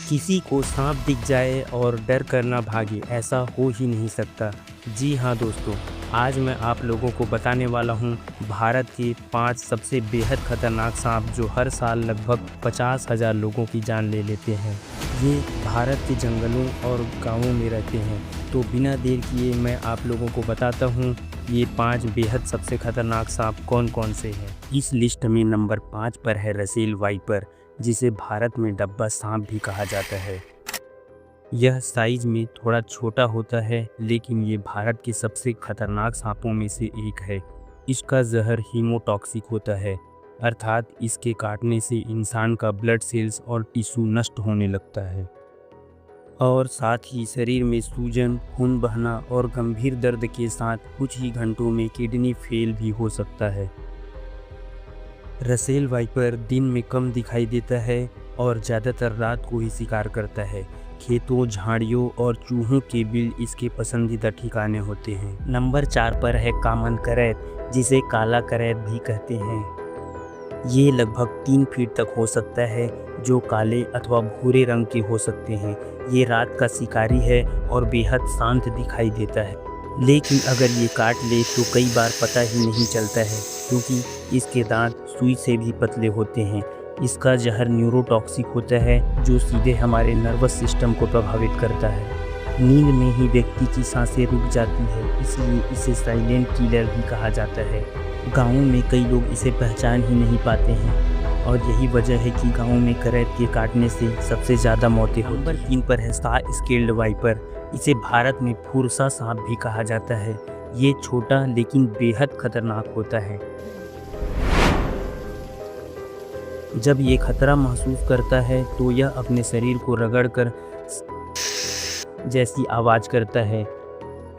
किसी को सांप दिख जाए और डर कर ना भागे, ऐसा हो ही नहीं सकता। जी हाँ दोस्तों, आज मैं आप लोगों को बताने वाला हूँ भारत के 5 सबसे बेहद खतरनाक सांप जो हर साल लगभग 50,000 लोगों की जान ले लेते हैं। ये भारत के जंगलों और गाँवों में रहते हैं। तो बिना देर किए मैं आप लोगों को बताता हूँ ये 5 बेहद सबसे खतरनाक सांप कौन कौन से हैं। इस लिस्ट में नंबर 5 पर है रसेल वाइपर, जिसे भारत में डब्बा सांप भी कहा जाता है। यह साइज में थोड़ा छोटा होता है, लेकिन ये भारत के सबसे खतरनाक सांपों में से एक है। इसका जहर हीमोटॉक्सिक होता है, अर्थात इसके काटने से इंसान का ब्लड सेल्स और टिश्यू नष्ट होने लगता है और साथ ही शरीर में सूजन, खून बहना और गंभीर दर्द के साथ कुछ ही घंटों में किडनी फेल भी हो सकता है। रसेल वाइपर दिन में कम दिखाई देता है और ज़्यादातर रात को ही शिकार करता है। खेतों, झाड़ियों और चूहों के बिल इसके पसंदीदा ठिकाने होते हैं। नंबर 4 पर है कॉमन करैत, जिसे काला करैत भी कहते हैं। ये लगभग 3 फीट तक हो सकता है, जो काले अथवा भूरे रंग के हो सकते हैं। ये रात का शिकारी है और बेहद शांत दिखाई देता है, लेकिन अगर ये काट ले तो कई बार पता ही नहीं चलता है, क्योंकि इसके दांत सुई से भी पतले होते हैं। इसका जहर न्यूरोटॉक्सिक होता है, जो सीधे हमारे नर्वस सिस्टम को प्रभावित करता है। नींद में ही व्यक्ति की सांसें रुक जाती है, इसलिए इसे साइलेंट किलर भी कहा जाता है। गाँवों में कई लोग इसे पहचान ही नहीं पाते हैं और यही वजह है कि गाँवों में करैत के काटने से सबसे ज़्यादा मौतें होती हैं। नंबर 3 पर है स्केल्ड वाइपर। इसे भारत में फुरसा सांप भी कहा जाता है। ये छोटा लेकिन बेहद खतरनाक होता है। जब ये खतरा महसूस करता है तो यह अपने शरीर को रगड़कर जैसी आवाज़ करता है।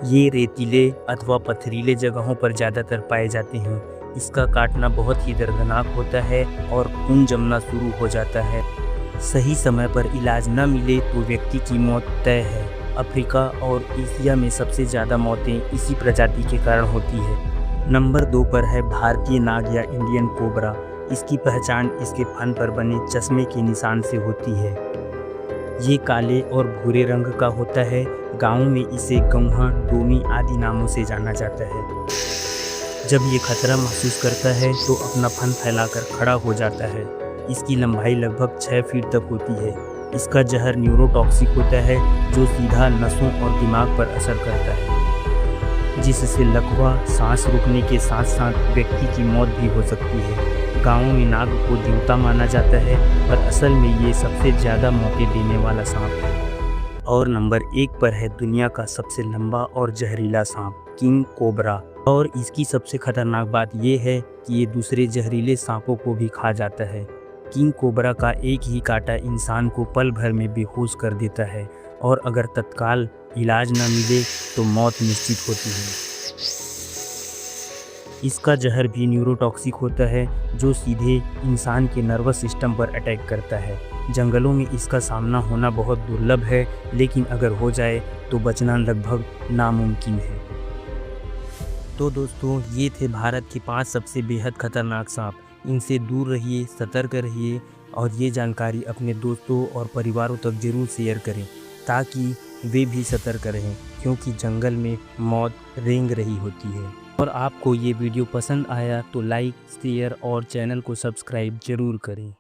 ये रेतीले अथवा पथरीले जगहों पर ज़्यादातर पाए जाते हैं। इसका काटना बहुत ही दर्दनाक होता है और खून जमना शुरू हो जाता है। सही समय पर इलाज न मिले तो व्यक्ति की मौत तय है। अफ्रीका और एशिया में सबसे ज़्यादा मौतें इसी प्रजाति के कारण होती है। नंबर 2 पर है भारतीय नाग या इंडियन कोबरा। इसकी पहचान इसके फन पर बने चश्मे के निशान से होती है। ये काले और भूरे रंग का होता है। गाँव में इसे गौहा, डोमी आदि नामों से जाना जाता है। जब ये खतरा महसूस करता है तो अपना फन फैलाकर खड़ा हो जाता है। इसकी लंबाई लगभग 6 फीट तक होती है। इसका जहर न्यूरोटॉक्सिक होता है, जो सीधा नसों और दिमाग पर असर करता है, जिससे लकवा, सांस रुकने के साथ साथ व्यक्ति की मौत भी हो सकती है। गाँवों में नाग को देवता माना जाता है, पर असल में ये सबसे ज़्यादा मौतें देने वाला सांप है। और नंबर 1 पर है दुनिया का सबसे लंबा और जहरीला सांप, किंग कोबरा। और इसकी सबसे खतरनाक बात यह है कि ये दूसरे जहरीले सांपों को भी खा जाता है। किंग कोबरा का एक ही काटा इंसान को पल भर में बेहोश कर देता है और अगर तत्काल इलाज न मिले तो मौत निश्चित होती है। इसका जहर भी न्यूरोटॉक्सिक होता है, जो सीधे इंसान के नर्वस सिस्टम पर अटैक करता है। जंगलों में इसका सामना होना बहुत दुर्लभ है, लेकिन अगर हो जाए तो बचना लगभग नामुमकिन है। तो दोस्तों, ये थे भारत के 5 सबसे बेहद खतरनाक सांप। इनसे दूर रहिए, सतर्क रहिए और ये जानकारी अपने दोस्तों और परिवारों तक जरूर शेयर करें, ताकि वे भी सतर्क रहें, क्योंकि जंगल में मौत रेंग रही होती है। और आपको ये वीडियो पसंद आया तो लाइक, शेयर और चैनल को सब्सक्राइब जरूर करें।